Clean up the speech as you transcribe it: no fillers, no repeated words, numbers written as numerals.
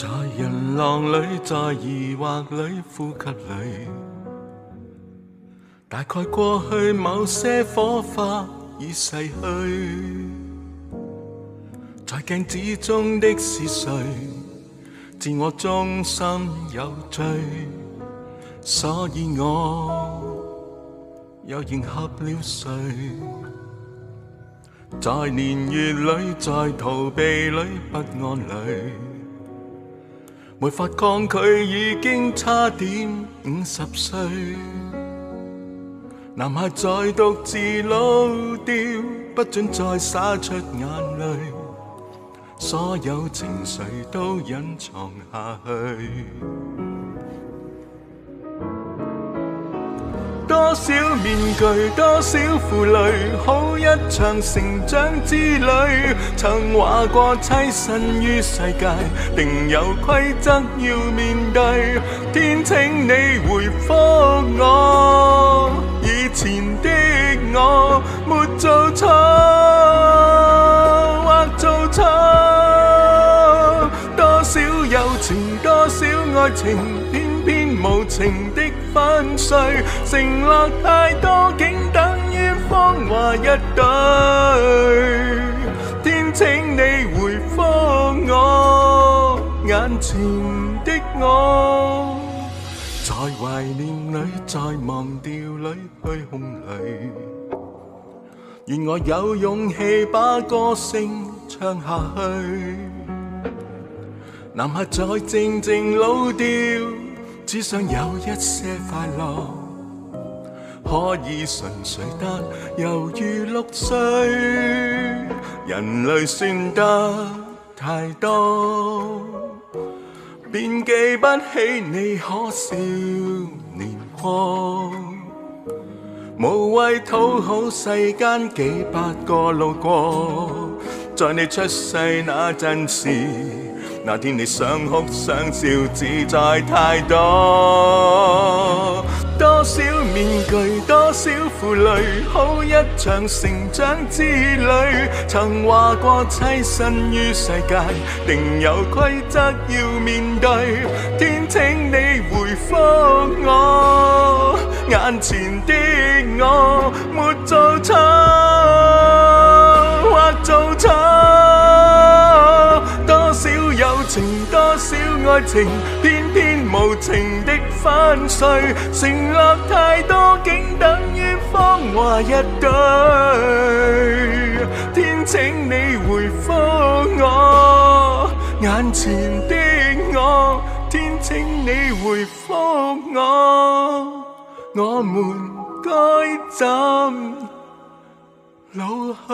在人浪裏，在疑惑裏，呼吸裏，大概過去某些火花已逝去。在鏡子中的是誰？自我中心有罪，所以我又迎合了誰？在年月裏，在逃避裏，不安裏，沒法抗拒，已經差點50歲。男孩在獨自老掉，不准再灑出眼淚，所有情緒都隱藏下去。多少面具，多少負累，好一場成長之旅。曾話過棲身於世界，定有規則要面對。天請你回覆我，以前的我沒做錯或做錯。多少友情，多少愛情，偏偏無情的粉碎。承諾太多，竟等於謊話一堆。天請你回覆我，眼前的我，在懷念裏，在忘掉裏，虛空裏，願我有勇氣把歌聲唱下去。男孩在靜靜老掉，只想有一些快樂，可以純粹得猶如6歲。人類算得太多，便記不起你可笑年過。無謂討好世間幾百個路過，在你出世那陣時，那天你想哭想笑自在太多。多少面具，多少負累，好一場成長之旅。曾話過棲身於世界，定有規則要面對。天請你回覆我，眼前的我沒做錯或做錯。多少友情，多少愛情，偏偏無情的粉碎。承諾太多，竟等於謊話一堆。天請你回覆我，眼前的我。天請你回覆我，我們該怎老去？